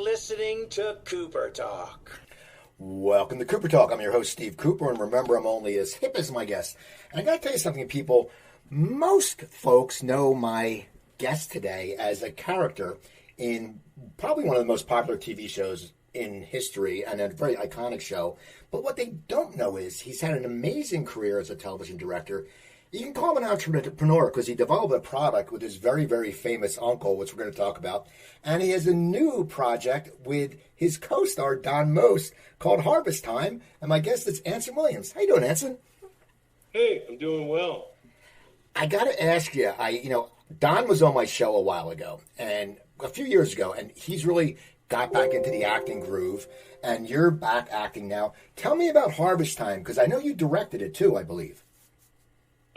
listening to Cooper Talk. Welcome to Cooper Talk. I'm your host, Steve Cooper, and remember, I'm only as hip as my guest. And I got to tell you something, people. Most folks know my guest today as a character in probably one of the most popular TV shows in history and a very iconic show. But what they don't know is he's had an amazing career as a television director. You can call him an entrepreneur because he developed a product with his very, very famous uncle, which we're going to talk about. And he has a new project with his co-star, Don Most, called Harvest Time. And my guest is Anson WIlliams. How you doing, Anson? Hey, I'm doing well. I got to ask you, Don was on my show a while ago, and a few years ago, and he's really got back into the acting groove, and you're back acting now. Tell me about Harvest Time, because I know you directed it too, I believe.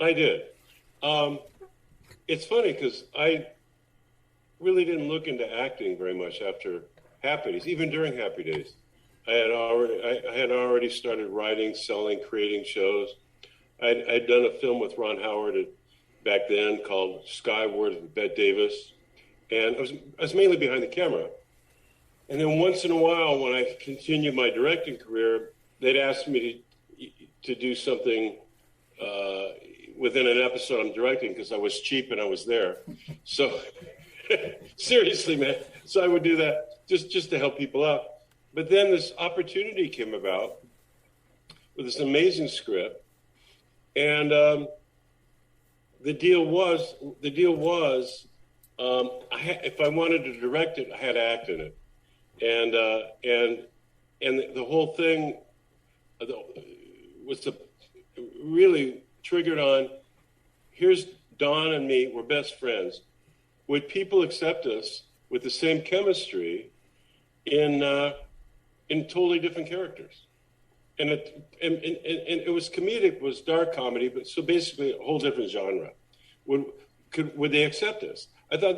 I did. It's funny because I really didn't look into acting very much after Happy Days, even during Happy Days. I had already started writing, selling, creating shows. I'd done a film with Ron Howard back then called Skyward with Bette Davis, and I was mainly behind the camera. And then once in a while, when I continued my directing career, they'd ask me to do something within an episode I'm directing because I was cheap and I was there. So seriously, man. So I would do that just to help people out. But then this opportunity came about with this amazing script, and the deal was if I wanted to direct it, I had to act in it, and the whole thing was really triggered on, here's Don and me, we're best friends. Would people accept us with the same chemistry in totally different characters? And it was comedic, was dark comedy, but so basically a whole different genre. Would they accept us? I thought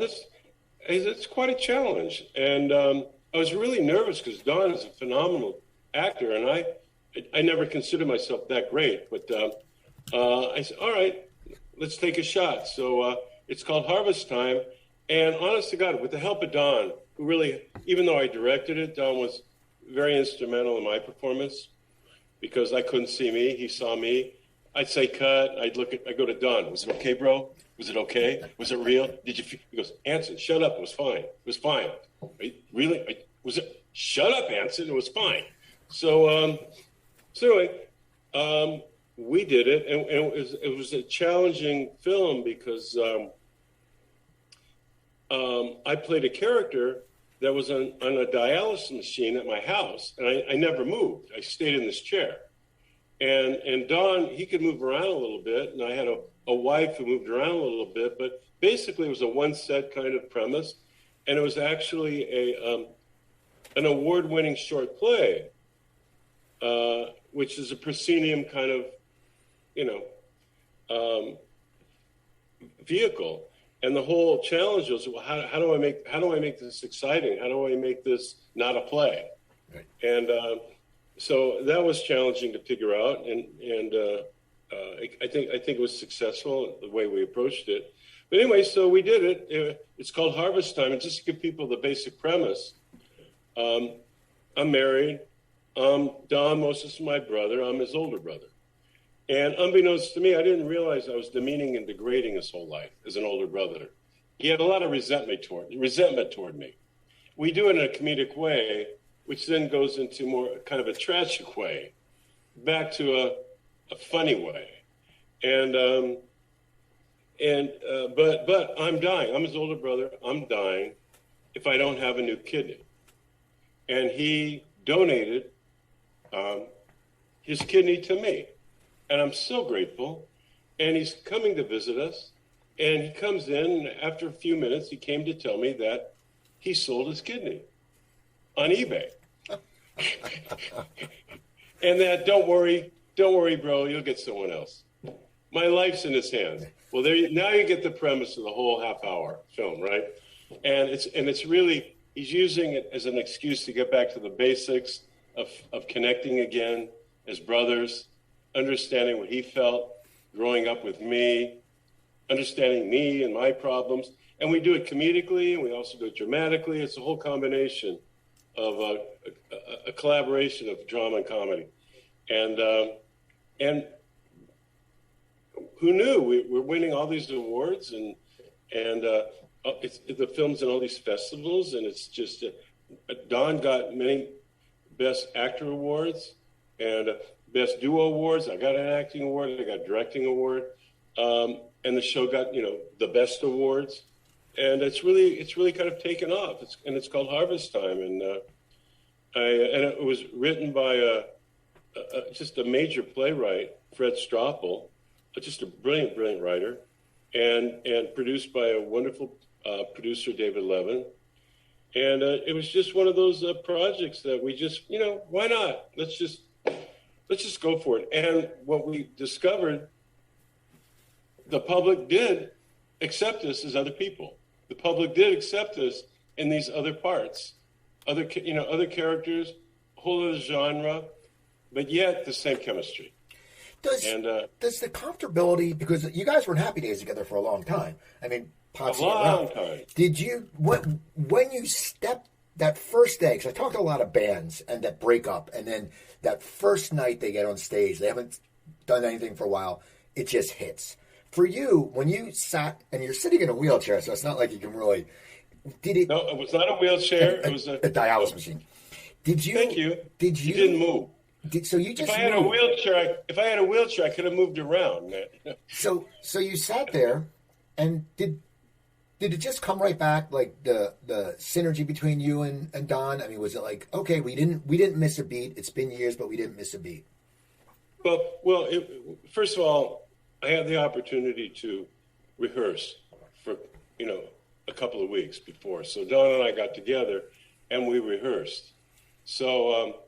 it's quite a challenge, and I was really nervous because Don is a phenomenal actor, and I never considered myself that great, but I said, all right, let's take a shot. So it's called Harvest Time, and honest to God, with the help of Don, who really, even though I directed it, Don was very instrumental in my performance because I couldn't see me. He saw me. I'd say cut. I'd go to Don. Was it okay, bro? Was it okay? Was it real? Did you feel? He goes, Anson, shut up. It was fine. It was fine. Really? Was it? Shut up, Anson. It was fine. So anyway, we did it, and it was a challenging film because I played a character that was on a dialysis machine at my house, and I never moved. I stayed in this chair. And Don, he could move around a little bit, and I had a wife who moved around a little bit, but basically it was a one-set kind of premise, and it was actually an award-winning short play, which is a proscenium kind of, vehicle. And the whole challenge was, well, how do I make this exciting? How do I make this not a play? Right. And so that was challenging to figure out, and I think it was successful the way we approached it. But anyway, so we did it. It's called Harvest Time, and just to give people the basic premise, I'm married. Don Most is my brother. I'm his older brother. And unbeknownst to me, I didn't realize I was demeaning and degrading his whole life as an older brother. He had a lot of resentment toward me. We do it in a comedic way, which then goes into more kind of a tragic way, back to a funny way. But I'm dying. I'm his older brother. I'm dying if I don't have a new kidney. And he donated his kidney to me. And I'm so grateful. And he's coming to visit us. And he comes in, and after a few minutes, he came to tell me that he sold his kidney on eBay. And that, don't worry, bro, you'll get someone else. My life's in his hands. Well, now you get the premise of the whole half-hour film, right? And it's really, he's using it as an excuse to get back to the basics of connecting again as brothers, understanding what he felt growing up with me, understanding me and my problems. And we do it comedically, and we also do it dramatically. It's a whole combination. a collaboration of drama and comedy, and who knew we're winning all these awards, and the film's in all these festivals, and it's just Don got many Best Actor awards and Best Duo awards. I got an acting award. I got a directing award, and the show got the best awards, and it's really kind of taken off. It's called Harvest Time, and it was written by just a major playwright, Fred Stroppel, just a brilliant writer, and produced by a wonderful producer, David Levin. And it was just one of those projects that we just, why not? Let's just go for it. And what we discovered, the public did accept us as other people. The public did accept us in these other parts, other characters, whole other genre, but yet the same chemistry. Does the comfortability, because you guys were in Happy Days together for a long time. I mean, Potsie a long time. Did you, when you stepped that first day, because I talked to a lot of bands and that break up, and then that first night they get on stage, they haven't done anything for a while, it just hits. For you, when you sat, and you're sitting in a wheelchair, so it's not like you can really, No, it was not a wheelchair. It was a dialysis machine. Did you? Thank you. Did you? You didn't move. So you just if I had a wheelchair, I could have moved around. So you sat there, and did it just come right back, like the synergy between you and Don? I mean, was it like, okay, we didn't miss a beat. It's been years, but we didn't miss a beat. Well, first of all, I had the opportunity to rehearse for a couple of weeks before. So Don and I got together, and we rehearsed. So.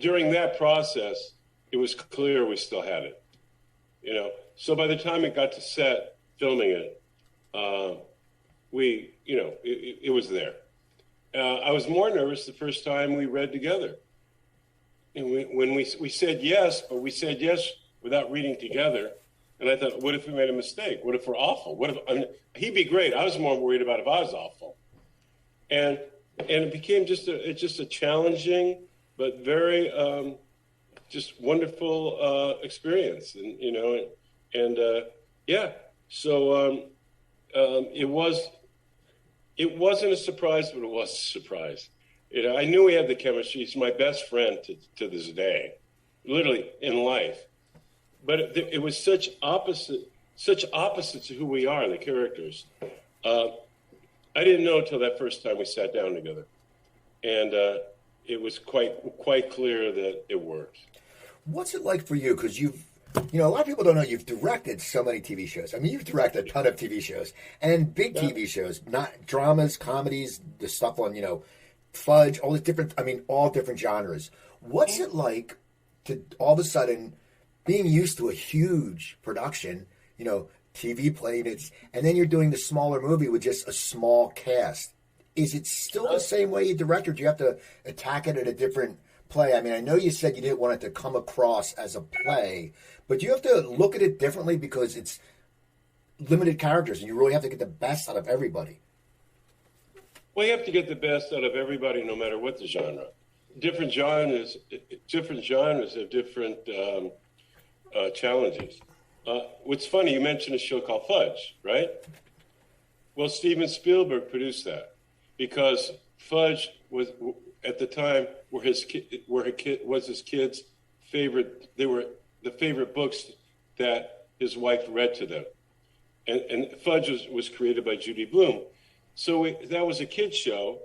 During that process, it was clear we still had it, So by the time it got to set, filming it, it was there. I was more nervous the first time we read together. And when we said yes, but we said yes without reading together. And I thought, what if we made a mistake? What if we're awful? He'd be great. I was more worried about if I was awful. And it became just a challenging, but very just wonderful experience, and yeah. So it wasn't a surprise, but it was a surprise. I knew we had the chemistry. He's my best friend to this day, literally in life. But it was such opposites to who we are, the characters. I didn't know until that first time we sat down together, and. It was quite clear that it worked. What's it like for you? Because a lot of people don't know you've directed so many TV shows. I mean, you've directed a ton of TV shows and big TV shows, not dramas, comedies, the stuff on, Fudge, all different genres. What's it like to all of a sudden being used to a huge production, TV play, and then you're doing the smaller movie with just a small cast? Is it still the same way you direct, or do you have to attack it at a different play? I mean, I know you said you didn't want it to come across as a play, but you have to look at it differently because it's limited characters, and you really have to get the best out of everybody. Well, you have to get the best out of everybody, no matter what the genre. Different genres have different challenges. What's funny, you mentioned a show called Fudge, right? Well, Steven Spielberg produced that. Because Fudge was at the time his kids' favorite. They were the favorite books that his wife read to them, and Fudge was created by Judy Blume. So that was a kids show,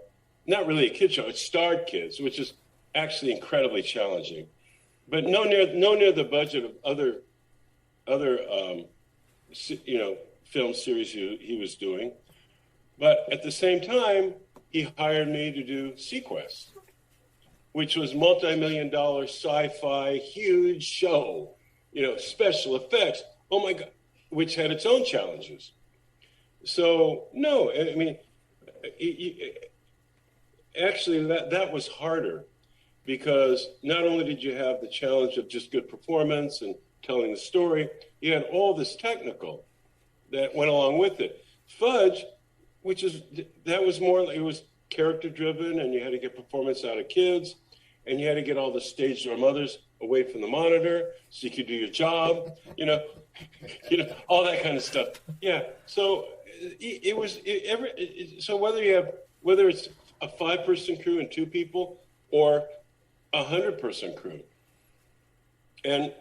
not really a kids show. It starred kids, which is actually incredibly challenging, but no near the budget of other film series he was doing. But at the same time, he hired me to do seaQuest, which was multi-million-dollar sci-fi, huge show, special effects. Oh my God, which had its own challenges. So no, I mean, actually that was harder because not only did you have the challenge of just good performance and telling the story, you had all this technical that went along with it. Fudge. It character driven, and you had to get performance out of kids, and you had to get all the stage door mothers away from the monitor so you could do your job, all that kind of stuff. Yeah. So so whether it's a 5-person crew and 2 people or a 100-person crew, and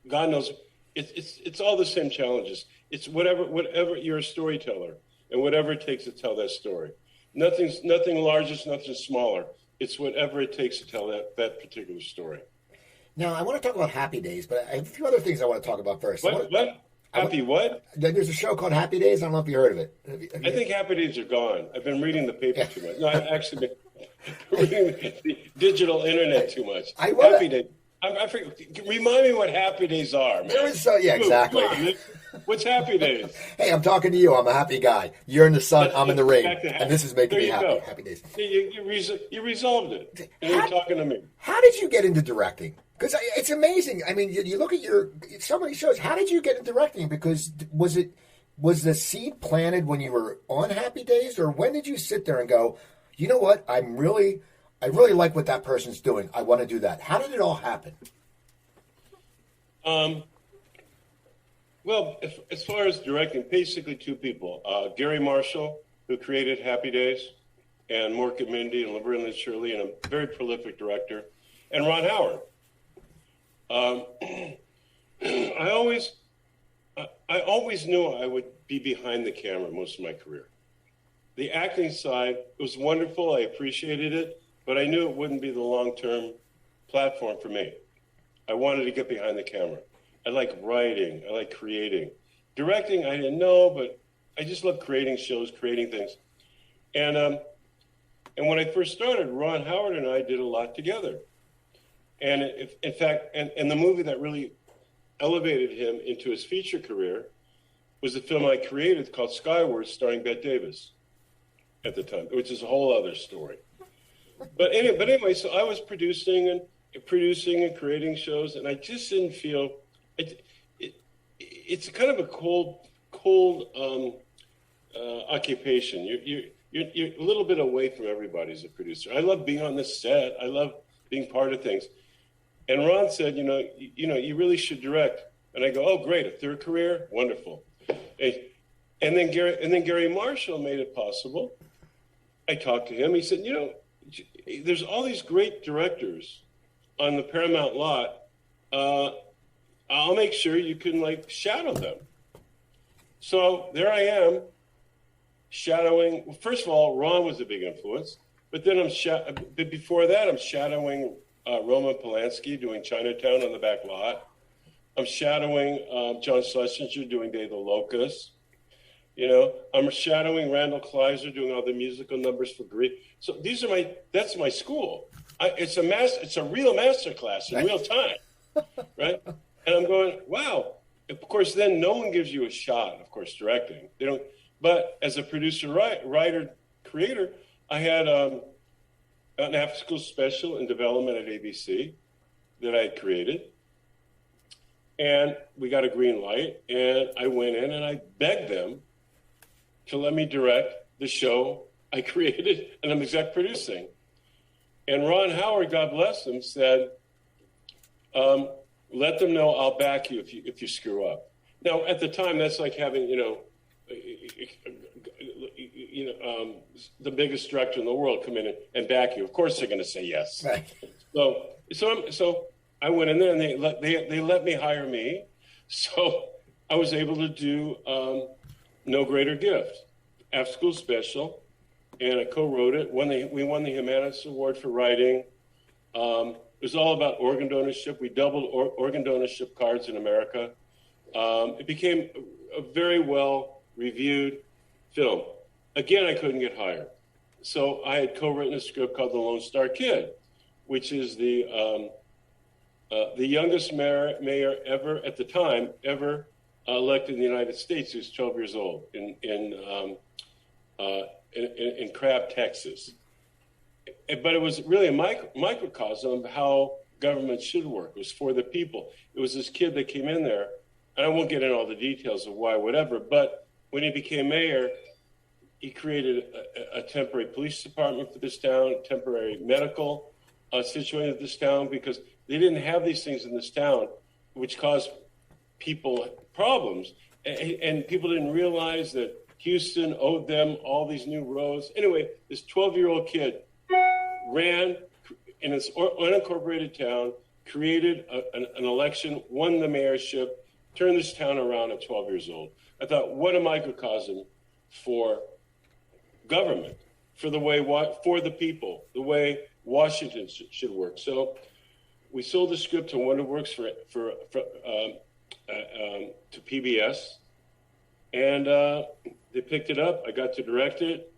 God knows it's all the same challenges. It's whatever you're a storyteller, and whatever it takes to tell that story. Nothing larger, nothing smaller. It's whatever it takes to tell that particular story. Now, I want to talk about Happy Days, but I have a few other things I want to talk about first. What? What? There's a show called Happy Days. I don't know if you heard of it. I think Happy Days are gone. I've been reading the paper too much. No, I've actually been reading the digital internet too much. Happy Days. I forget, remind me what Happy Days are, man. Exactly. On, what's Happy Days? Hey, I'm talking to you. I'm a happy guy. You're in the sun. I'm in the rain. And this is making me happy. Go. Happy Days. You resolved it. And you're talking to me. How did you get into directing? Because it's amazing. I mean, you look at so many shows. How did you get into directing? Because was the seed planted when you were on Happy Days, or when did you sit there and go, you know what? I really like what that person's doing. I want to do that. How did it all happen? Well, as far as directing, basically 2 people. Gary Marshall, who created Happy Days, and Mork and Mindy, and Laverne and Shirley, and a very prolific director, and Ron Howard. I always knew I would be behind the camera most of my career. The acting side, it was wonderful. I appreciated it, but I knew it wouldn't be the long-term platform for me. I wanted to get behind the camera. I like writing. I like creating. Directing, I didn't know, but I just love creating shows, creating things. And when I first started, Ron Howard and I did a lot together. And in fact, the movie that really elevated him into his feature career was the film I created called Skyward, starring Bette Davis at the time, which is a whole other story. But anyway, so I was producing and creating shows, and I just didn't feel it's kind of a cold occupation. You're a little bit away from everybody as a producer. I love being on the set. I love being part of things. And Ron said, you really should direct. And I go, oh, great, a 3rd career, wonderful. And then Gary Marshall made it possible. I talked to him. He said, there's all these great directors on the Paramount lot. I'll make sure you can shadow them. So there I am shadowing. Well, first of all, Ron was a big influence, but then before that, I'm shadowing Roman Polanski doing Chinatown on the back lot. I'm shadowing John Schlesinger doing Day of the Locust. I'm shadowing Randall Kleiser doing all the musical numbers for Grease. So that's my school. It's a real master class in real time, right? And I'm going, wow. Of course, then no one gives you a shot, of course, directing. They don't. But as a producer, writer, creator, I had an after-school special in development at ABC that I had created. And we got a green light, and I went in and I begged them to let me direct the show I created and I'm exec producing. And Ron Howard, God bless him, said, let them know I'll back you if you screw up. Now, at the time, that's like having, the biggest director in the world come in and back you. Of course, they're going to say yes. Right. So I went in there and they let me hire me. So I was able to do No Greater Gift, after school special, and I co-wrote it. We won the Humanities Award for writing. It was all about organ donorship. We doubled organ donorship cards in America. It became a very well-reviewed film. Again, I couldn't get hired. So I had co-written a script called The Lone Star Kid, which is the youngest mayor ever, at the time, elected in the United States, who's 12 years old in Crab, Texas. But it was really a microcosm of how government should work. It was for the people. It was this kid that came in there, and I won't get into all the details of why, whatever, but when he became mayor, He created a temporary police department for this town, temporary medical situation of this town, because they didn't have these things in this town, which caused people problems. And people didn't realize that Houston owed them all these new roads. Anyway, this 12-year-old kid ran in this unincorporated town, created an election, won the mayorship, turned this town around at 12 years old. I thought, what a microcosm for government, for the people, the way Washington should work. So we sold the script to WonderWorks to PBS, and they picked it up. I got to direct it.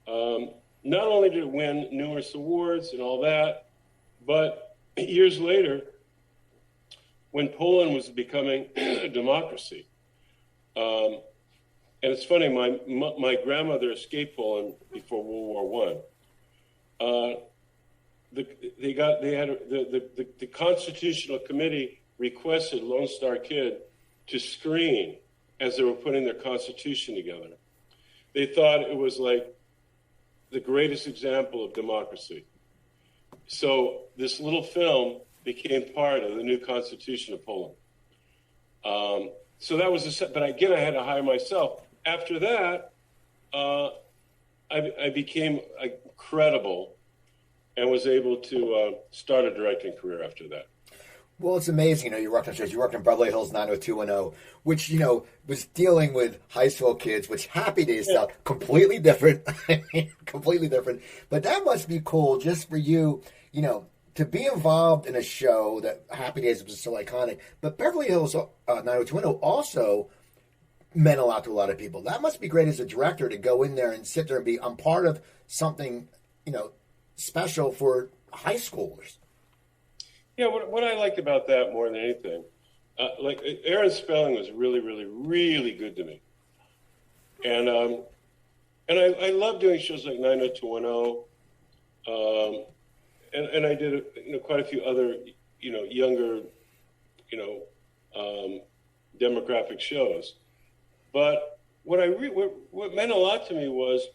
Not only did it win numerous awards and all that, but years later, when Poland was becoming a democracy, and it's funny, my grandmother escaped Poland before World War I. The Constitutional Committee requested Lone Star Kid to screen as they were putting their constitution together. They thought it was like the greatest example of democracy. So this little film became part of the new Constitution of Poland. So that was but again, I had to hire myself. After that, I became credible and was able to start a directing career after that. Well, it's amazing. You worked on shows. You worked on Beverly Hills 90210, which, was dealing with high school kids, which Happy Days style, completely different. Completely different. But that must be cool just for you, to be involved in a show that Happy Days was so iconic. But Beverly Hills 90210 also meant a lot to a lot of people. That must be great as a director to go in there and sit there and I'm part of something, special for high schoolers. Yeah, what I liked about that more than anything, Aaron Spelling was really, really, really good to me. And I love doing shows like 90210. And I did quite a few other younger demographic shows. But what meant a lot to me was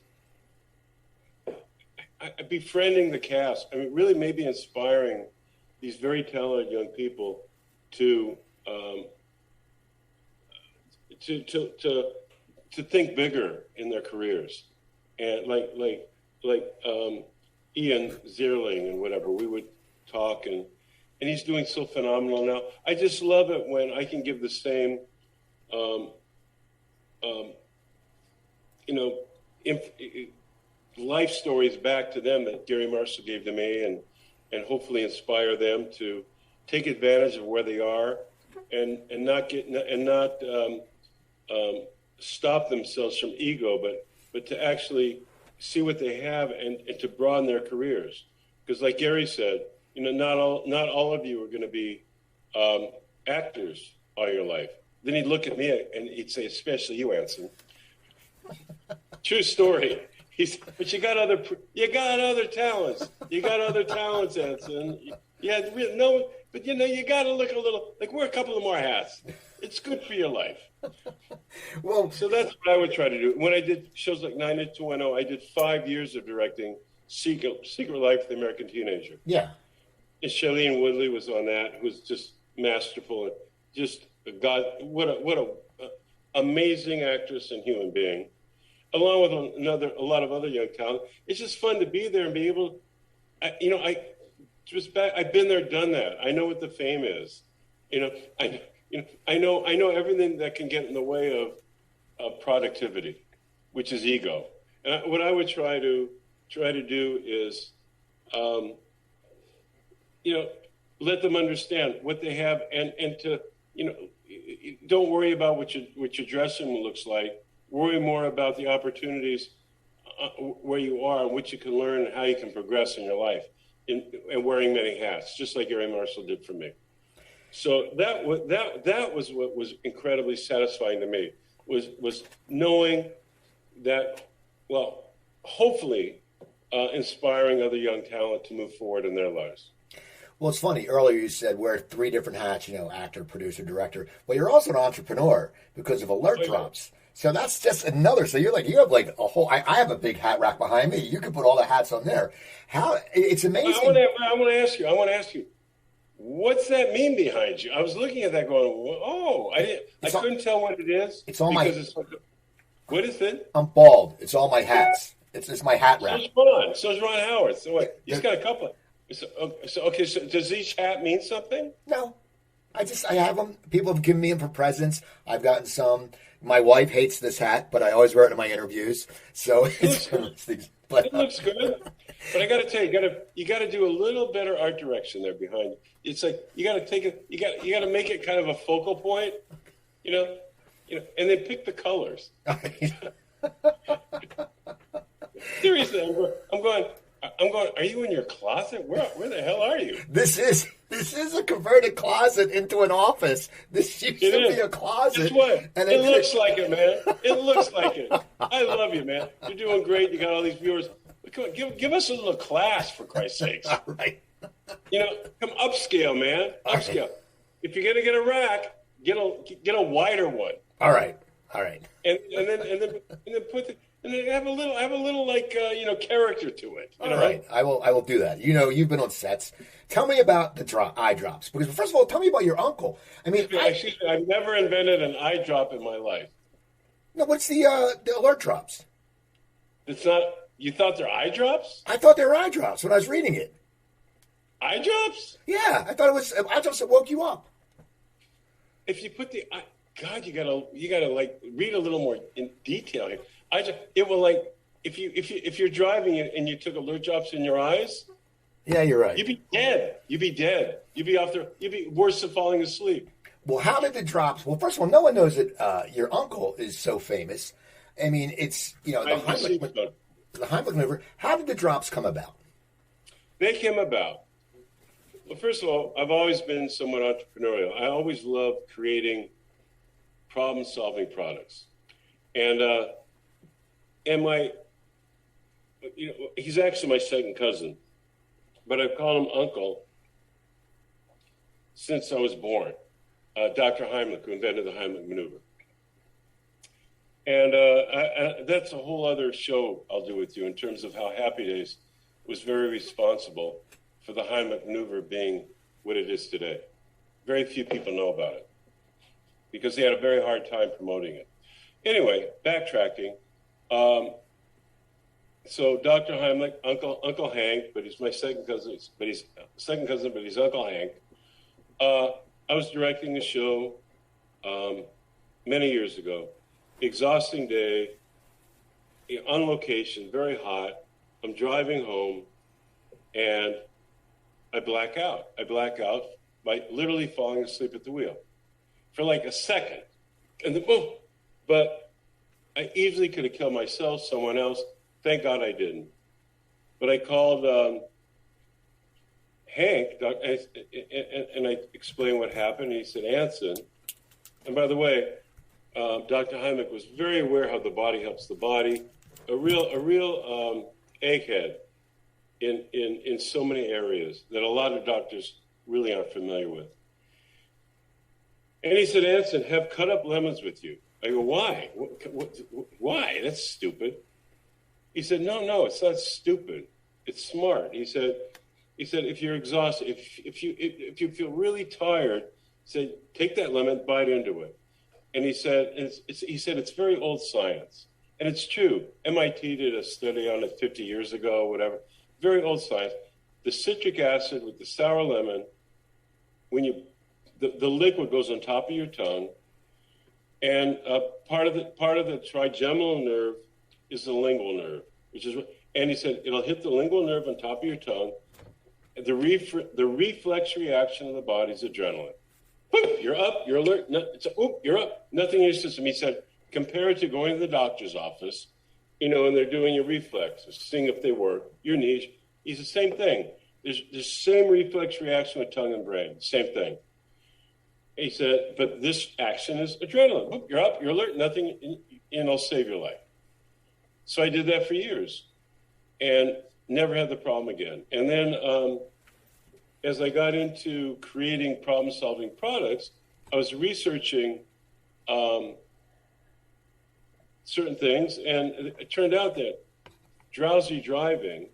befriending the cast. I mean, really maybe inspiring these very talented young people to think bigger in their careers, and like Ian Zierling and whatever, we would talk, and he's doing so phenomenal now. I just love it when I can give the same, life stories back to them that Gary Marshall gave to me, and hopefully inspire them to take advantage of where they are, and not stop themselves from ego, but to actually see what they have and to broaden their careers. Because like Gary said, not all of you are going to be actors all your life. Then he'd look at me and he'd say, especially you, Anson. True story. But you got other talents. You got other talents, Anson. But you got to look a little, wear a couple of more hats. It's good for your life. Well, so that's what I would try to do. When I did shows like 90210, I did 5 years of directing Secret Life of the American Teenager. Yeah. And Shailene Woodley was on that, who was just masterful, and just God, what a amazing actress and human being. Along with a lot of other young talent. It's just fun to be there and be able, I've been there, done that. I know what the fame is. I know everything that can get in the way of productivity, which is ego. And what I would try to do is, let them understand what they have, and to, don't worry about what your dressing room looks like. Worry more about the opportunities where you are and what you can learn and how you can progress in your life, and wearing many hats, just like Gary Marshall did for me. So that was what was incredibly satisfying to me, was knowing that, well, hopefully inspiring other young talent to move forward in their lives. Well, it's funny. Earlier you said wear 3 different hats, actor, producer, director. Well, you're also an entrepreneur because of Alert Drops. So that's just another. So you have like a whole. I have a big hat rack behind me. You can put all the hats on there. How it's amazing. I want to ask you. What's that mean behind you? I was looking at that, going, "Oh, I couldn't tell what it is." It's all it's like, what is it? I'm bald. It's all my hats. It's my hat rack. So's Ron Howard. So what? He's got a couple. So does each hat mean something? No, I have them. People have given me them for presents. I've gotten some. My wife hates this hat, but I always wear it in my interviews. So it's one of those things. But, it looks good. But I got to tell you, you got to do a little better art direction there behind you. It's like you got to take it. You got to make it kind of a focal point, and then pick the colors. Seriously, I'm going. Are you in your closet? Where the hell are you? This is a converted closet into an office. This used to be a closet. That's what. And it looks like it, man. It looks like it. I love you, man. You're doing great. You got all these viewers. Come on, give us a little class, for Christ's sakes. All right. Come upscale, man. Upscale. Right. If you're gonna get a rack, get a wider one. All right. And then put the. And then have a little like character to it. All right, I will do that. You've been on sets. Tell me about the eye drops, because first of all, tell me about your uncle. I mean, I've never invented an eye drop in my life. No, what's the alert drops? It's not. You thought they're eye drops? I thought they were eye drops when I was reading it. Eye drops? Yeah, I thought it was eye drops that woke you up. If you put God, you gotta like read a little more in detail here. It will like if you're driving and you took alert drops in your eyes. Yeah, you're right. You'd be dead. You'd be off there. You'd be worse than falling asleep. Well, how did the drops? Well, first of all, no one knows that your uncle is so famous. I mean, it's the Heimlich maneuver. How did the drops come about? They came about. Well, first of all, I've always been somewhat entrepreneurial. I always loved creating problem-solving products, and he's actually my second cousin, but I've called him Uncle since I was born. Dr. Heimlich, who invented the Heimlich maneuver. And that's a whole other show I'll do with you in terms of how Happy Days was very responsible for the Heimlich maneuver being what it is today. Very few people know about it because they had a very hard time promoting it. Anyway, backtracking. So Dr. Heimlich, Uncle Hank, but he's my second cousin. But he's Uncle Hank. I was directing a show many years ago. Exhausting day, on location, very hot. I'm driving home, and I black out. I black out by literally falling asleep at the wheel for like a second, and then boom. But I easily could have killed myself, someone else. Thank God I didn't. But I called Hank, and I explained what happened. And he said, Anson, and by the way, Dr. Heimlich was very aware how the body helps the body. A real egghead in so many areas that a lot of doctors really aren't familiar with. And he said, Anson, have cut up lemons with you. I go, why? Why? That's stupid. He said, no, it's not stupid. It's smart. He said, if you're exhausted, if you feel really tired, say, take that lemon, bite into it. And he said, it's very old science. And it's true. MIT did a study on it 50 years ago, whatever. Very old science. The citric acid with the sour lemon, when the liquid goes on top of your tongue, and part of the trigeminal nerve is the lingual nerve, and he said it'll hit the lingual nerve on top of your tongue. The reflex reaction of the body is adrenaline. You're up, you're alert, you're up, nothing in your system. He said, compare it to going to the doctor's office, and they're doing your reflexes, seeing if they work, your knees. It's the same thing. There's the same reflex reaction with tongue and brain, same thing. He said, but this action is adrenaline. You're up, you're alert, nothing, and it'll save your life. So I did that for years and never had the problem again. And then as I got into creating problem-solving products, I was researching certain things, and it turned out that drowsy driving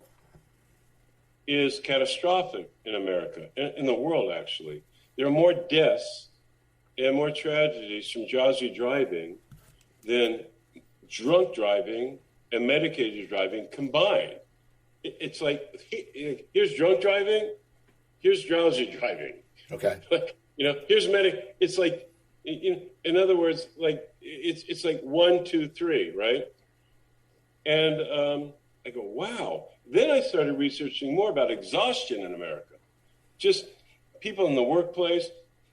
is catastrophic in America, in the world, actually. There are more deaths and more tragedies from drowsy driving than drunk driving and medicated driving combined. It's like, here's drunk driving, here's drowsy driving. Okay. Here's it's like, in other words, like, it's like 1, 2, 3, right? And I go, wow. Then I started researching more about exhaustion in America. Just people in the workplace,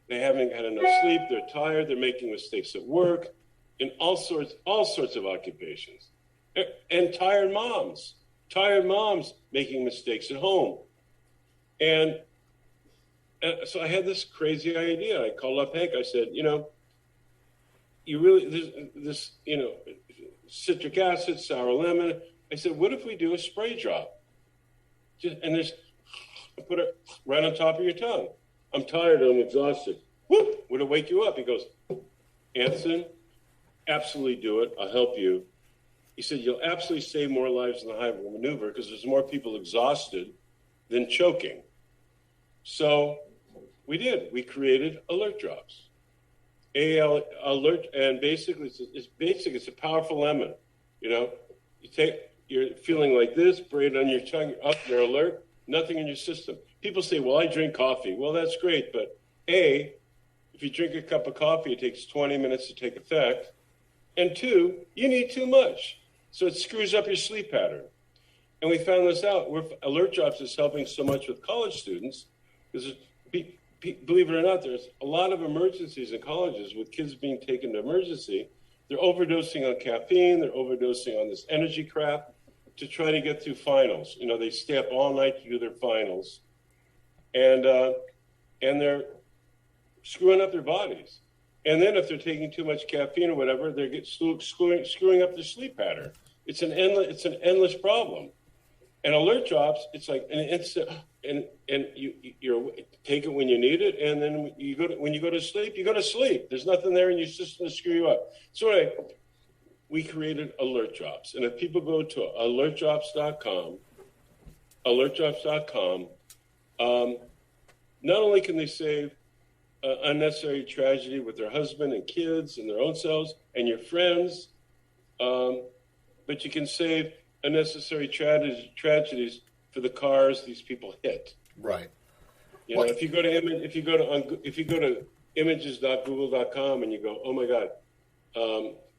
they haven't had enough sleep, they're tired, they're making mistakes at work, in all sorts of occupations. And tired moms making mistakes at home. And so I had this crazy idea. I called up Hank. I said, you really, this, citric acid, sour lemon. I said, what if we do a spray drop? Put it right on top of your tongue. I'm tired, I'm exhausted. Whoop, would it wake you up? He goes, Anson, absolutely do it. I'll help you. He said, you'll absolutely save more lives in the highway maneuver because there's more people exhausted than choking. So we did. We created alert drops. Alert, and basically it's a powerful lemon. You're feeling like this, spray it on your tongue, up, you're alert, nothing in your system. People say, well, I drink coffee. Well, that's great, but if you drink a cup of coffee, it takes 20 minutes to take effect. And 2, you need too much. So it screws up your sleep pattern. And we found this out. Alert Drops is helping so much with college students because, believe it or not, there's a lot of emergencies in colleges with kids being taken to emergency. They're overdosing on caffeine. They're overdosing on this energy crap to try to get through finals. They stay up all night to do their finals. And they're screwing up their bodies. And then if they're taking too much caffeine or whatever, they're screwing up their sleep pattern. It's an endless problem. And Alert Drops, it's like an instant, and you take it when you need it, and then when you go to sleep, you go to sleep. There's nothing there in your system to screw you up. So anyway, we created Alert Drops, and if people go to alertdrops.com, not only can they save unnecessary tragedy with their husband and kids and their own selves and your friends, but you can save unnecessary tragedies for the cars these people hit. Right. If you go to images.google.com and you go, oh my God,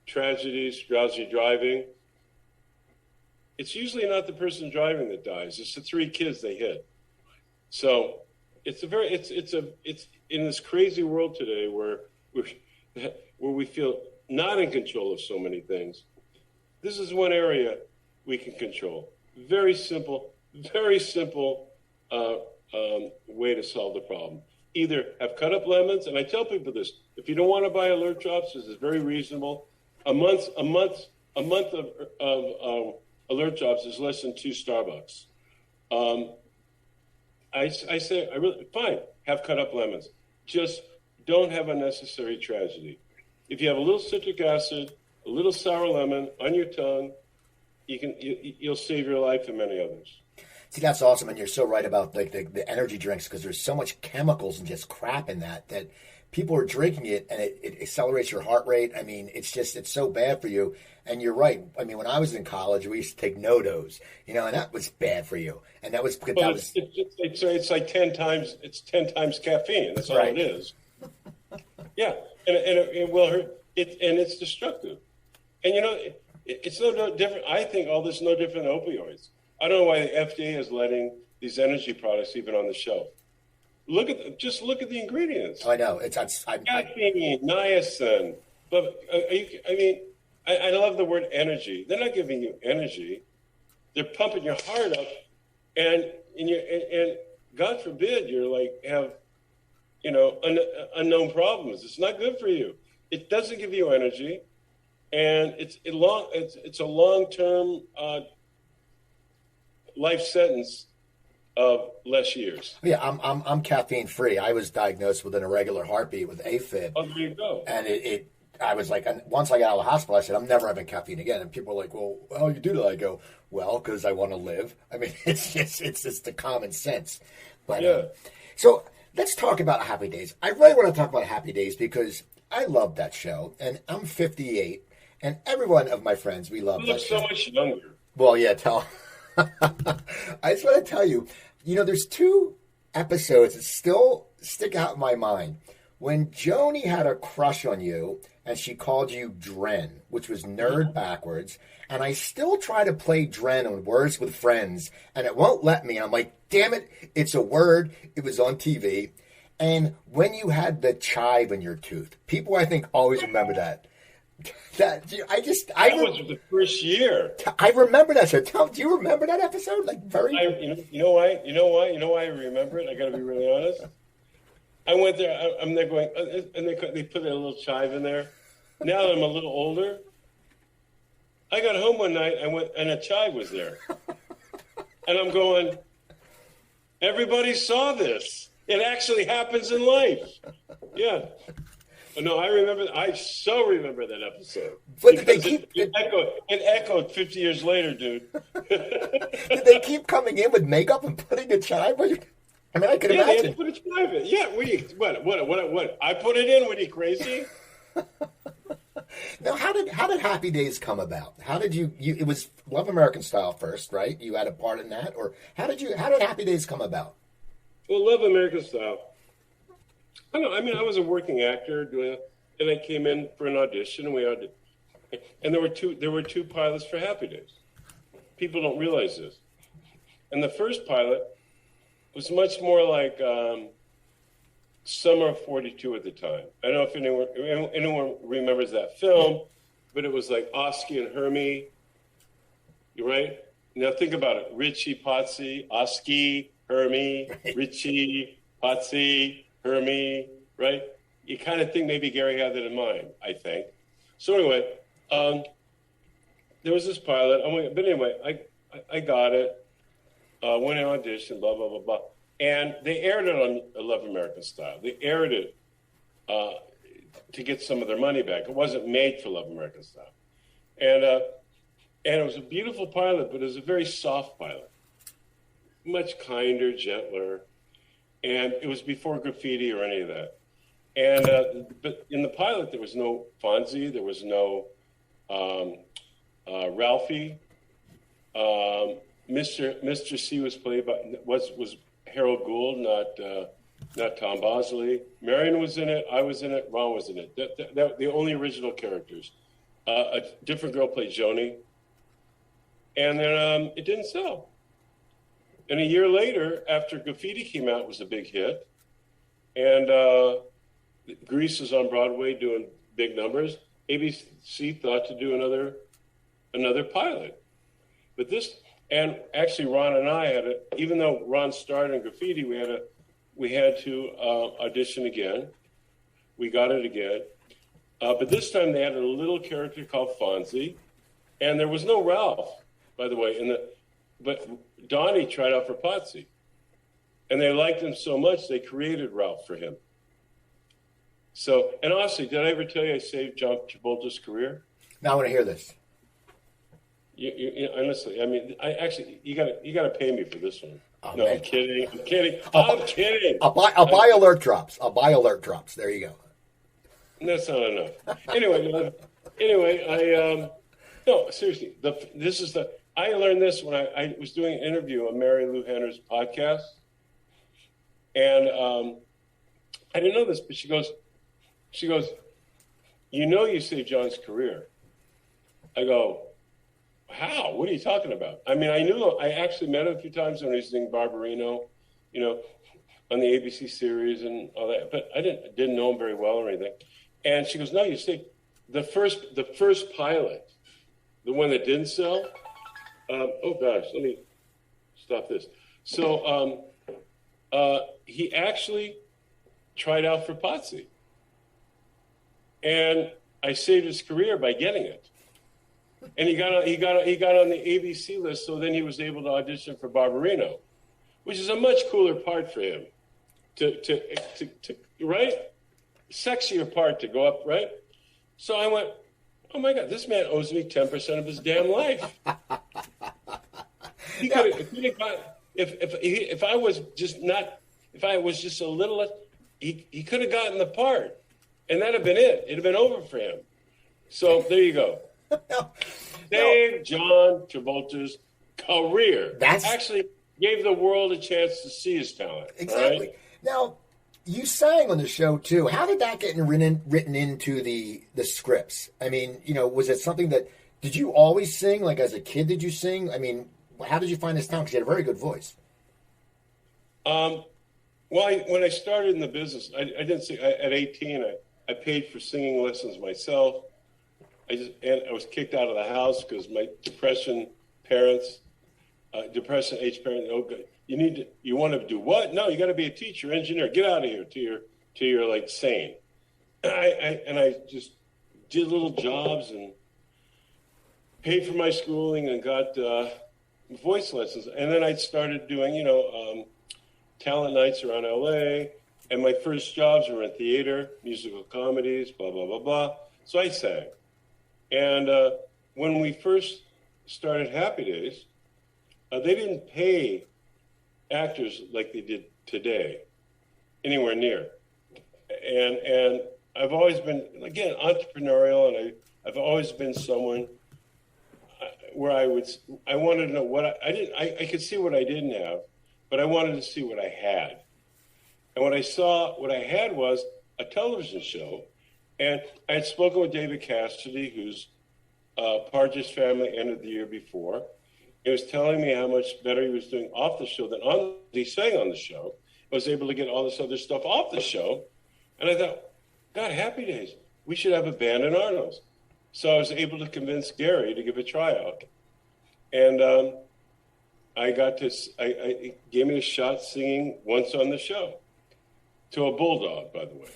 tragedies, drowsy driving, it's usually not the person driving that dies. It's the 3 kids they hit. So it's in this crazy world today where we feel not in control of so many things. This is one area we can control. Very simple way to solve the problem. Either have cut up lemons, and I tell people this: if you don't want to buy Alert Drops, this is very reasonable. A month of Alert Drops is less than 2 Starbucks. I say, fine, have cut up lemons. Just don't have unnecessary tragedy. If you have a little citric acid, a little sour lemon on your tongue, you'll save your life and many others. See, that's awesome, and you're so right about the energy drinks because there's so much chemicals and just crap in that people are drinking it and it accelerates your heart rate. I mean, it's so bad for you. And you're right. I mean, when I was in college, we used to take no-dos, and that was bad for you. And that was it's like 10 times. It's 10 times caffeine. That's all right. It is. Yeah, and it will hurt. And it's destructive. And it's no different. I think all this is no different than opioids. I don't know why the FDA is letting these energy products even on the shelf. Just look at the ingredients. I know caffeine, niacin. But I love the word energy. They're not giving you energy. They're pumping your heart up, and God forbid you're have unknown problems. It's not good for you. It doesn't give you energy, and it's a long-term life sentence of less years. Yeah, I'm caffeine free. I was diagnosed with an irregular heartbeat with AFib. Oh, there you go. And I was like, once I got out of the hospital, I said, I'm never having caffeine again. And people were like, well, how you do that? I go, well, because I want to live. I mean, it's just the common sense. But Yeah. So let's talk about Happy Days. I really want to talk about Happy Days because I love that show, and I'm 58, and every one of my friends, we love You that look show. so much younger. Well, yeah, I just want to tell you, there's 2 episodes that still stick out in my mind. When Joni had a crush on you and she called you Dren, which was nerd backwards, and I still try to play Dren on Words with Friends, and it won't let me. I'm like, damn it, it's a word. It was on TV. And when you had the chive in your tooth, people, I think, always remember that. That was the first year. I remember that show. Do you remember that episode? Like You know why I remember it? I got to be really honest. I went there. I'm there going, and they put a little chive in there. Now that I'm a little older, I got home one night. I went, and a chive was there, and I'm going. Everybody saw this. It actually happens in life. Yeah. No, I remember. I so remember that episode. But did they it echoed 50 years later, dude. Did they keep coming in with makeup and putting a chive? I mean, I could They had imagine. to put a chive in. Yeah, what? I put it in. What, are you crazy? Now, how did Happy Days come about? How did you? It was Love American Style first, right? You had a part in that, or how did Happy Days come about? Well, Love American Style. I don't know. I mean, I was a working actor and I came in for an audition, and we auditioned. And there were two pilots for Happy Days. People don't realize this. And the first pilot was much more like Summer of 42 at the time. I don't know if anyone remembers that film, but it was like Oski and Hermie. You right? Now think about it. Richie, Potsie, Oski, Hermie, Richie, Potsie, Hermie, right? You kind of think maybe Gary had that in mind, I think. So anyway, there was this pilot. But anyway, I got it. Went and auditioned, blah, blah, blah, blah. And they aired it on Love American Style. They aired it to get some of their money back. It wasn't made for Love American Style. And it was a beautiful pilot, but it was a very soft pilot. Much kinder, gentler. And it was before graffiti or any of that. And but in the pilot, there was no Fonzie. There was no Ralphie. Mr. C was played by was Harold Gould, not Tom Bosley. Marion was in it. I was in it. Ron was in it. That the only original characters. A different girl played Joni. And then it didn't sell. And a year later, after Graffiti came out, it was a big hit. And Grease was on Broadway doing big numbers. ABC thought to do another pilot. But and actually Ron and I even though Ron starred in Graffiti, we had to audition again. We got it again. But this time they added a little character called Fonzie. And there was no Ralph, by the way. But Donnie tried out for Potsie. And they liked him so much, they created Ralph for him. So, and honestly, did I ever tell you I saved John Travolta's career? Now I want to hear this. You honestly, I mean, you gotta pay me for this one. Oh, no, man. I'm kidding. I'm kidding. I'll buy alert drops. There you go. That's not enough. Anyway, no, seriously. I learned this when I was doing an interview on Mary Lou Henner's podcast, and I didn't know this, but she goes, you saved John's career. I go, how? What are you talking about? I mean, I actually met him a few times when he was doing Barbarino, on the ABC series and all that, but I didn't know him very well or anything. And she goes, no, you see, the first pilot, the one that didn't sell. Oh gosh, let me stop this. So he actually tried out for Potsie, and I saved his career by getting it. And he got on the ABC list, so then he was able to audition for Barbarino, which is a much cooler part for him. To right, sexier part to go up, right? So I went, oh my God, this man owes me 10% of his damn life. He could have got, if I was just not, if I was just a little less, he could have gotten the part, and that'd have been it. It'd have been over for him. So there you go. Save John Travolta's career. That's actually gave the world a chance to see his talent. Exactly. Right? Now, you sang on the show too. How did that get written into the scripts? I mean, was it something that, did you always sing? Like as a kid, did you sing? I mean, how did you find this talent? Because you had a very good voice. Well, when I started in the business, I didn't sing. At 18, I paid for singing lessons myself. And I was kicked out of the house because my depression-age parents, you want to do what? No, you got to be a teacher, engineer. Get out of here till you're like sane. And I just did little jobs and paid for my schooling and got voice lessons. And then I started doing, talent nights around LA. And my first jobs were in theater, musical comedies, blah, blah, blah, blah. So I sang. And when we first started Happy Days, they didn't pay actors like they did today, anywhere near. And I've always been, again, entrepreneurial, and I've always been someone where I wanted to know what I could see what I didn't have, but I wanted to see what I had. And what I had was a television show. And I had spoken with David Cassidy, whose Partridge Family ended the year before. He was telling me how much better he was doing off the show than on. He sang on the show. I was able to get all this other stuff off the show. And I thought, God, Happy Days, we should have a band in Arnold's. So I was able to convince Gary to give a tryout. And I gave me a shot singing once on the show to a bulldog, by the way.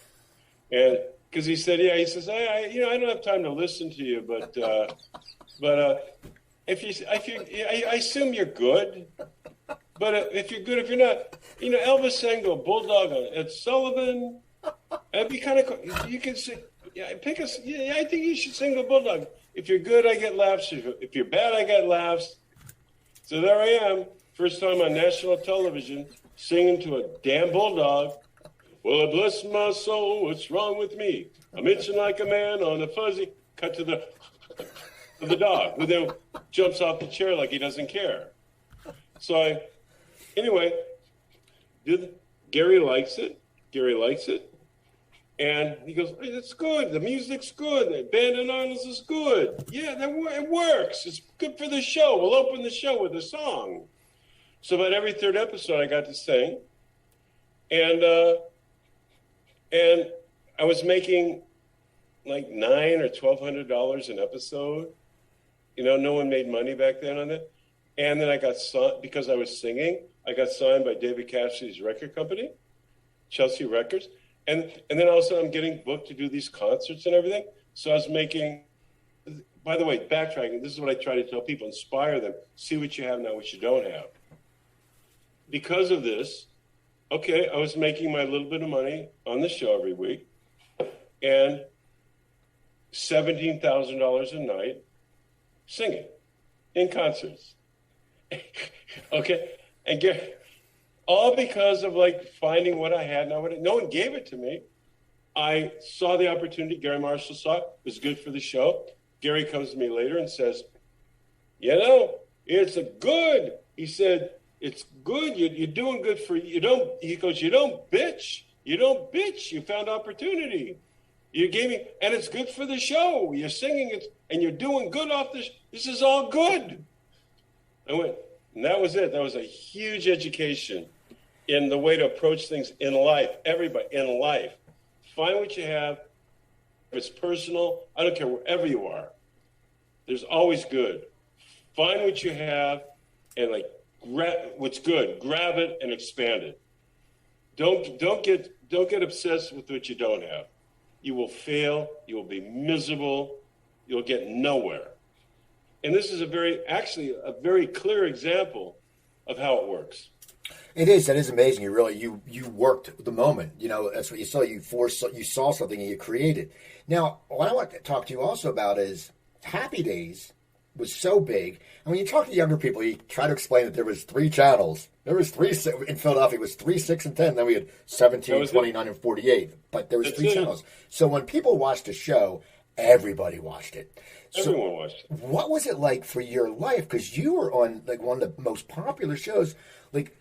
And because he said, he says, I don't have time to listen to you, but I assume you're good. But if you're good, if you're not, Elvis sang to a bulldog on Ed Sullivan. It'd be kind of, you can sing, I think you should sing to a bulldog. If you're good, I get laughs. If you're bad, I get laughs. So there I am, first time on national television, singing to a damn bulldog. Well, bless my soul, what's wrong with me? I'm itching like a man on a fuzzy. Cut to the dog, who then jumps off the chair like he doesn't care. So Gary likes it. And he goes, hey, that's good. The music's good. The band in Arnold's is good. Yeah, it works. It's good for the show. We'll open the show with a song. So about every third episode, I got to sing. And I was making like $900 or $1,200 an episode. No one made money back then on it. And then I got signed, because I was singing, I got signed by David Cassidy's record company, Chelsea Records. And then all of a sudden I'm getting booked to do these concerts and everything. So I was making, by the way, backtracking, this is what I try to tell people, inspire them, see what you have now, what you don't have. Because of this, I was making my little bit of money on the show every week, and $17,000 a night singing in concerts. And all because of finding what I had. Now, no one gave it to me. I saw the opportunity. Gary Marshall saw it. It was good for the show. Gary comes to me later and says, it's good. He said, it's good. You're doing good he goes, you don't bitch. You found opportunity. You gave me, and it's good for the show. You're singing it, and you're doing good off this. This is all good. I went, and that was it. That was a huge education in the way to approach things in life. Everybody in life. Find what you have. If it's personal, I don't care wherever you are. There's always good. Find what you have and what's good. Grab it and expand it. Don't get obsessed with what you don't have. You will fail. You will be miserable. You'll get nowhere. And this is a very clear example of how it works. It is. That is amazing. You worked the moment. That's what you saw. You saw something and you created. Now, what I want to talk to you also about is Happy Days was so big. And when you talk to younger people, you try to explain that there was 3 channels. There was 3 in Philadelphia. It was 3, 6, and 10. Then we had 17, 29, and 48. But there was 3 channels. So when people watched a show, everybody watched it. Everyone watched it. What was it like for your life? Because you were on like one of the most popular shows. Like,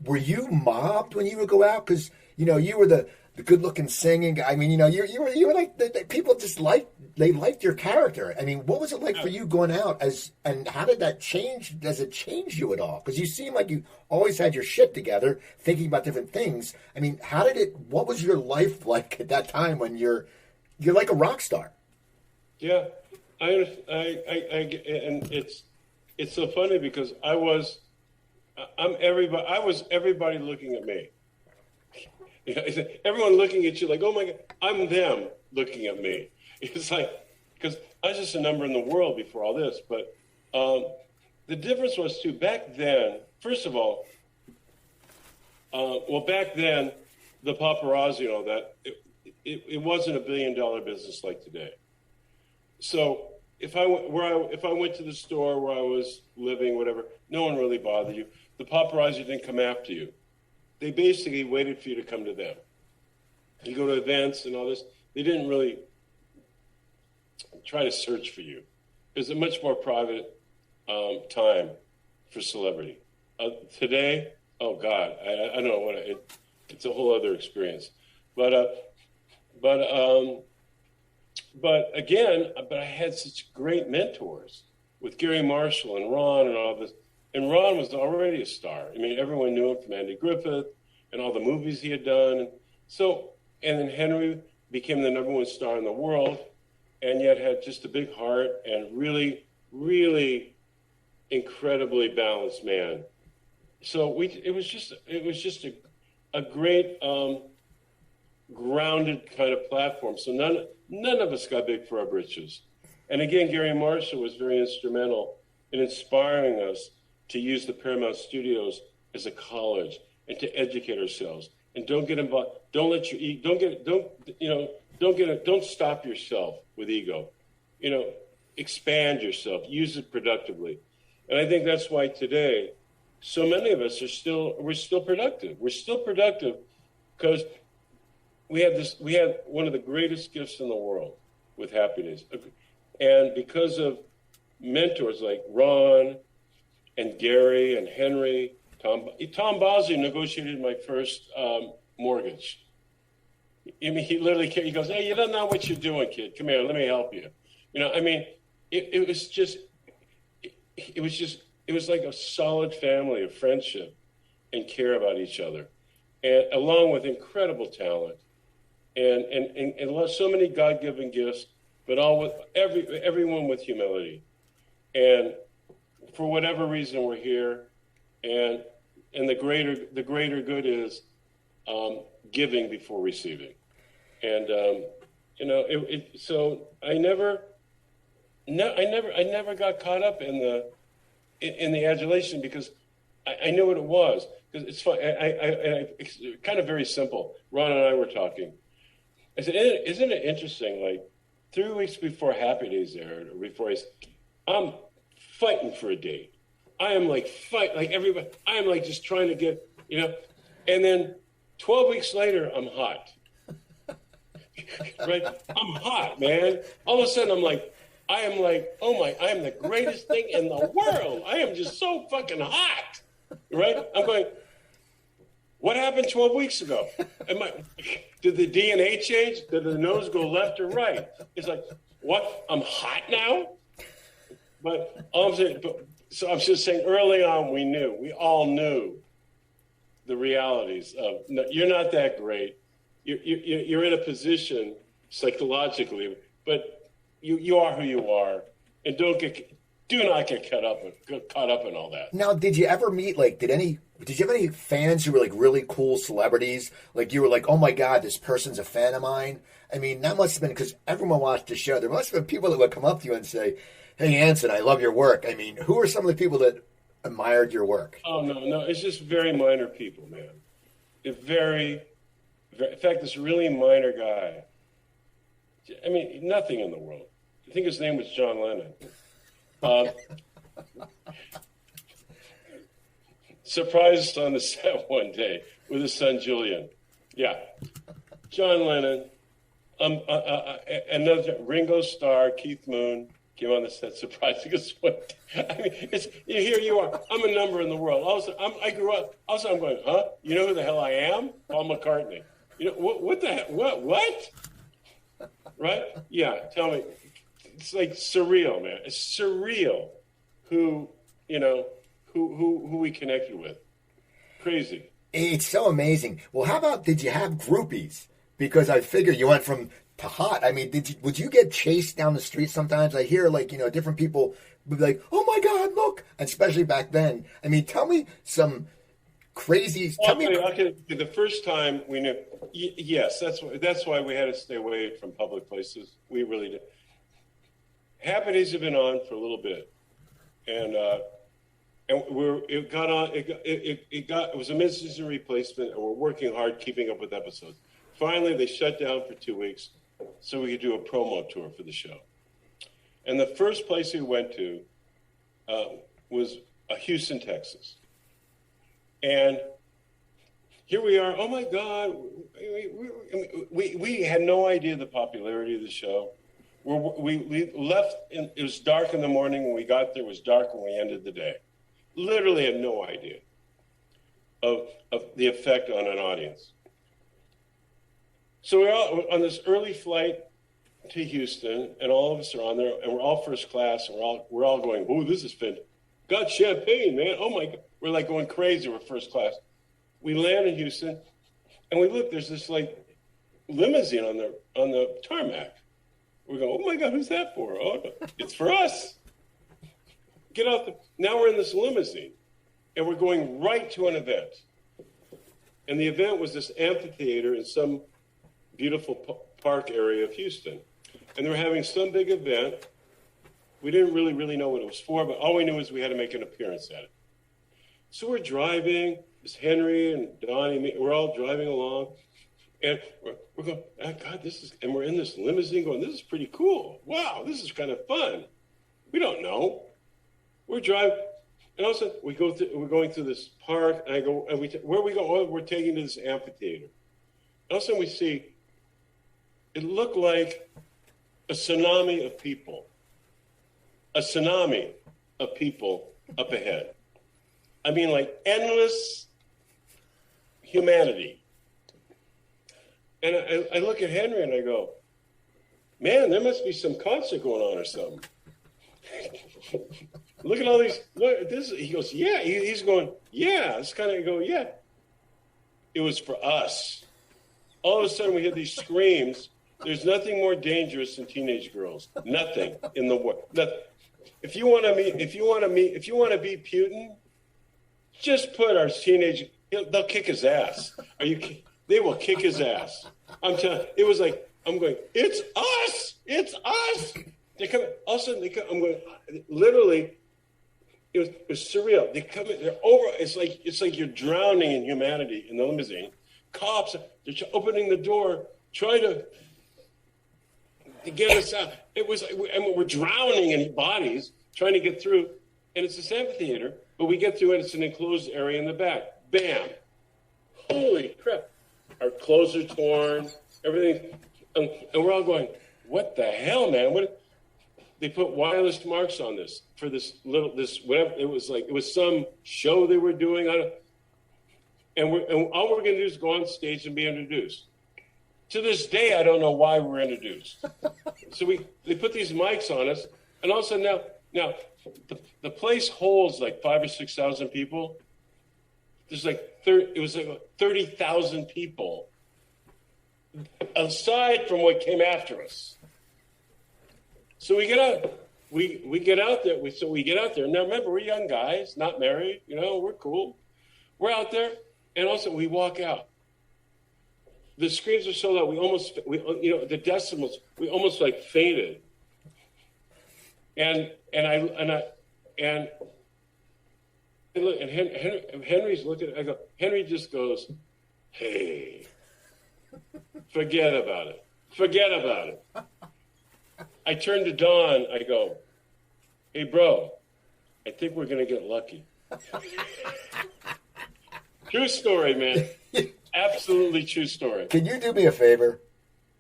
were you mobbed when you would go out? Because you were the good-looking singing guy. I mean, you were like people just liked your character. I mean, what was it like for you going out and how did that change? Does it change you at all? Because you seem like you always had your shit together, thinking about different things. I mean, what was your life like at that time when you're like a rock star? Yeah, and it's so funny because I was everybody looking at me. Everyone looking at you like, oh my God, I'm them looking at me. It's like, because I was just a number in the world before all this. But the difference was too, back then, first of all, back then, the paparazzi and all that, it wasn't $1 billion business like today. So if I went to the store where I was living, whatever, no one really bothered you. The paparazzi didn't come after you. They basically waited for you to come to them. You go to events and all this, they didn't really try to search for you. It was a much more private time for celebrity. Today, oh God, I don't know it's a whole other experience. But I had such great mentors with Gary Marshall and Ron and all this. And Ron was already a star. I mean, everyone knew him from Andy Griffith and all the movies he had done. And then Henry became the #1 star in the world, and yet had just a big heart and really, really incredibly balanced man. So it was just a great grounded kind of platform. So none of us got big for our britches. And again, Gary Marshall was very instrumental in inspiring us to use the Paramount Studios as a college and to educate ourselves. And don't get involved. Don't stop yourself with ego. Expand yourself. Use it productively. And I think that's why today, so many of us we're still productive. We're still productive because we have one of the greatest gifts in the world with Happy Days. And because of mentors like Ron and Gary and Henry, Tom Bosley negotiated my first mortgage. I mean, he goes, "Hey, you don't know what you're doing, kid. Come here, let me help you." It was like a solid family of friendship and care about each other, and along with incredible talent and so many God-given gifts, but all with everyone with humility. And for whatever reason, we're here, and the greater good is giving before receiving. And so I never got caught up in the adulation because I knew what it was. Because it's fun. It's kind of very simple. Ron and I were talking. I said, "Isn't it interesting? Like 3 weeks before Happy Days aired, or before I'm fighting for a date. I am like everybody. I am like just trying to get, and then 12 weeks later, I'm hot. Right? I'm hot, man. All of a sudden, I am the greatest thing in the world. I am just so fucking hot. Right? I'm going, what happened 12 weeks ago? Did the DNA change? Did the nose go left or right? It's like, what? I'm hot now? But I'm just saying, early on, we all knew the realities of, no, you're not that great. You're in a position psychologically, but you are who you are, and do not get caught up in all that. Now, did you ever meet did you have any fans who were really cool celebrities? Like you were like, oh my God, this person's a fan of mine. I mean, that must have been because everyone watched the show. There must have been people that would come up to you and say, "Hey, Anson, I love your work." I mean, who are some of the people that admired your work? Oh, no. It's just very minor people, man. In fact, this really minor guy. I mean, nothing in the world. I think his name was John Lennon. Surprised on the set one day with his son Julian. Yeah. John Lennon. Another Ringo Starr, Keith Moon came on the set surprising us one day. I mean, here you are. I'm a number in the world. Also, I grew up. Also, I'm going, huh? You know who the hell I am? Paul McCartney. You know what the heck? What? Right? Yeah. Tell me. It's like surreal, man. It's surreal. Who we connected with. Crazy. It's so amazing. Well, how about, did you have groupies? Because I figure you went from to hot. I mean, would you get chased down the street sometimes? I hear different people would be like, "Oh my God, look!" And especially back then. I mean, tell me some crazy. Okay. The first time we knew, yes, that's why we had to stay away from public places. We really did. Happy Days have been on for a little bit, and it was a mid-season replacement, and we're working hard keeping up with episodes. Finally, they shut down for 2 weeks so we could do a promo tour for the show. And the first place we went to was Houston, Texas. And here we are. Oh, my God. We had no idea the popularity of the show. We left. It was dark in the morning when we got there. It was dark when we ended the day. Literally had no idea of the effect on an audience. So we're all on this early flight to Houston, and all of us are on there, and we're all first class, and we're all going, "Oh, this is fantastic! Got champagne, man! Oh my God!" We're like going crazy. We're first class. We land in Houston, and we look. There's this like limousine on the tarmac. We go, "Oh my God, who's that for?" "Oh, it's for us." Get out now we're in this limousine, and we're going right to an event. And the event was this amphitheater in some beautiful park area of Houston. And they were having some big event. We didn't really know what it was for, but all we knew is we had to make an appearance at it. So we're driving, it's Henry and Donnie, we're all driving along, and we're going, "Oh God, and we're in this limousine going, this is pretty cool. Wow, this is kind of fun." We don't know. We're driving, and all of a sudden we're going through this park, and I go, where we go? Oh, we're taking to this amphitheater. And all of a sudden we see, it looked like a tsunami of people. A tsunami of people up ahead. I mean, like endless humanity. And I look at Henry and I go, "Man, there must be some concert going on or something." Look at all these. Look, this. He goes, "Yeah." He's going, "Yeah." It's kind of go, "Yeah." It was for us. All of a sudden, we hear these screams. There's nothing more dangerous than teenage girls. Nothing in the world. Nothing. If you want to beat Putin, just put our teenage. They'll kick his ass. They will kick his ass. I'm telling. It was like I'm going. It's us. It's us. They come. All of a sudden, they come. I'm going. Literally, it was surreal. They come in. They're over. It's like you're drowning in humanity in the limousine. Cops. They're opening the door, trying to get us out. It was. We're drowning in bodies trying to get through, and it's this amphitheater. But we get through it. It's an enclosed area in the back. Bam! Holy crap! Our clothes are torn. Everything, and we're all going, "What the hell, man? What?" They put wireless marks on this for this whatever it was like. It was some show they were doing. And all we're going to do is go on stage and be introduced. To this day, I don't know why we're introduced. So they put these mics on us, and all of a sudden now the place holds like 5,000 or 6,000 people. There's it was like 30,000 people aside from what came after us. So we get out. We get out there. We get out there. Now remember, we're young guys, not married. We're cool. We're out there, and also we walk out. The screams are so loud. The decimals. We almost like fainted. And And look, and Henry's looking. I go. Henry just goes, "Hey, forget about it. Forget about it." I turn to Don. I go, "Hey, bro, I think we're gonna get lucky." True story, man. Absolutely true story. Can you do me a favor?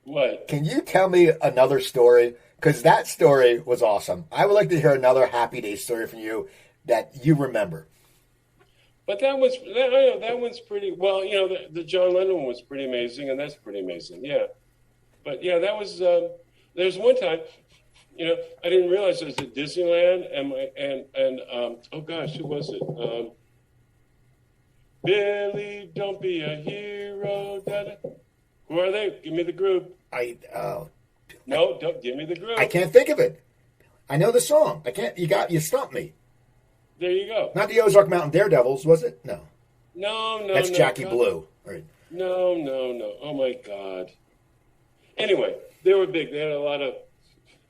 What? Can you tell me another story? Because that story was awesome. I would like to hear another Happy Day story from you that you remember. But that one's pretty, well, the John Lennon one was pretty amazing, and that's pretty amazing, yeah. But, yeah, that was, there's one time, I didn't realize I was at Disneyland, and oh, gosh, who was it? Billy, don't be a hero. Da-da. Who are they? Give me the group. No, don't give me the group. I can't think of it. I know the song. I can't. You stumped me. There you go. Not the Ozark Mountain Daredevils, was it? No. No. That's Jackie Blue. Right. No. Oh my God. Anyway, they were big. They had a lot of,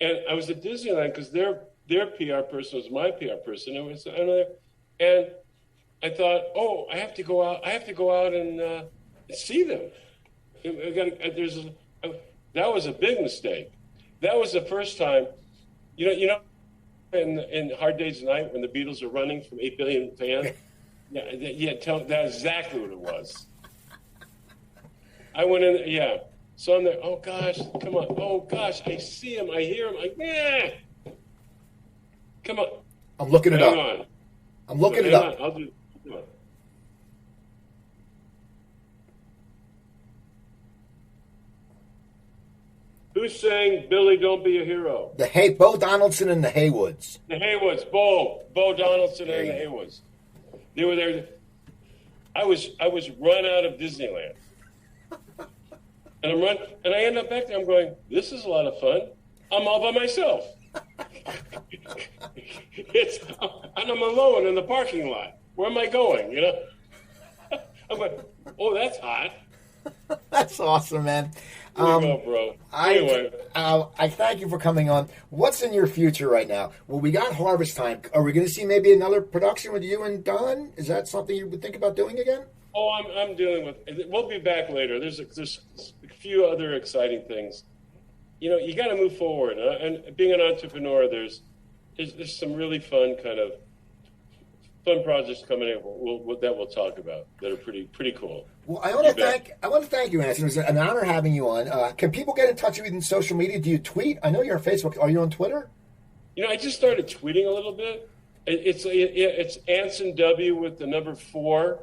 and I was at Disneyland because their PR person was my PR person. And I thought, oh, I have to go out. I have to go out and see them. That was a big mistake. That was the first time, in Hard Day's Night when the Beatles are running from 8 billion fans. That's exactly what it was. I went in, So I'm there. Oh gosh, come on. Oh gosh, I see him. I hear him. Come on. I'm looking it up. Hang on. I'm looking it up. I'll do. Come on. Who's saying Billy Don't Be a Hero? Bo Donaldson and the Haywoods. The Haywoods. Bo Donaldson and the Haywoods. They were there. I was run out of Disneyland. And I end up back there. I'm going, this is a lot of fun. I'm all by myself. And I'm alone in the parking lot. Where am I going? I'm going, oh, that's hot. That's awesome, man. There you go, bro. Anyway. I thank you for coming on. What's in your future right now? Well, we got Harvest Time. Are we going to see maybe another production with you and Don? Is that something you would think about doing again? Oh, I'm dealing with. We'll be back later. There's a few other exciting things. You got to move forward. And being an entrepreneur, there's some really fun projects coming in that we'll talk about that are pretty cool. Well, I want to thank you, Anson. It was an honor having you on. Can people get in touch with you in social media? Do you tweet? I know you're on Facebook. Are you on Twitter? I just started tweeting a little bit. It's Anson W with the number 4.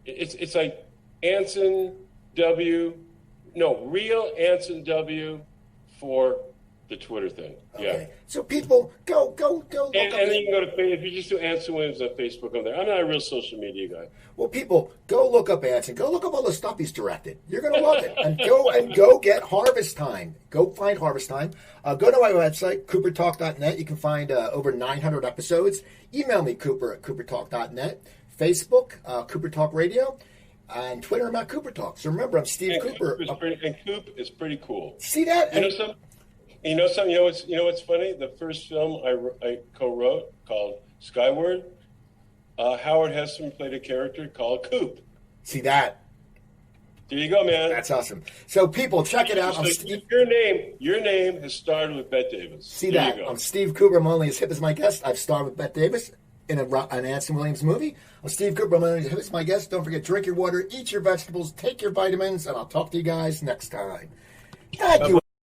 It's like Anson W. No, real Anson W for the Twitter thing. Okay. Yeah. So people go look up. And then you can go to if you just do Anson Williams on Facebook. I'm there. I'm not a real social media guy. Well, people go look up Anson. Go look up all the stuff he's directed. You're gonna love it. And go get Harvest Time. Go find Harvest Time. Go to my website coopertalk.net. You can find over 900 episodes. Email me cooper@coopertalk.net. Facebook, Cooper Talk Radio, and Twitter, I'm at Cooper Talk. So remember, I'm Steve Cooper. Coop is pretty cool. See that? You know what's funny? The first film I co-wrote called Skyward, Howard Hesseman played a character called Coop. See that? There you go, man. That's awesome. So people, check it out. Your name has starred with Bette Davis. See that? I'm Steve Cooper. I'm only as hip as my guest. I've starred with Bette Davis in an Anson Williams movie. I'm Steve Cooper. I'm only as hip as my guest. Don't forget, drink your water, eat your vegetables, take your vitamins, and I'll talk to you guys next time. Thank you.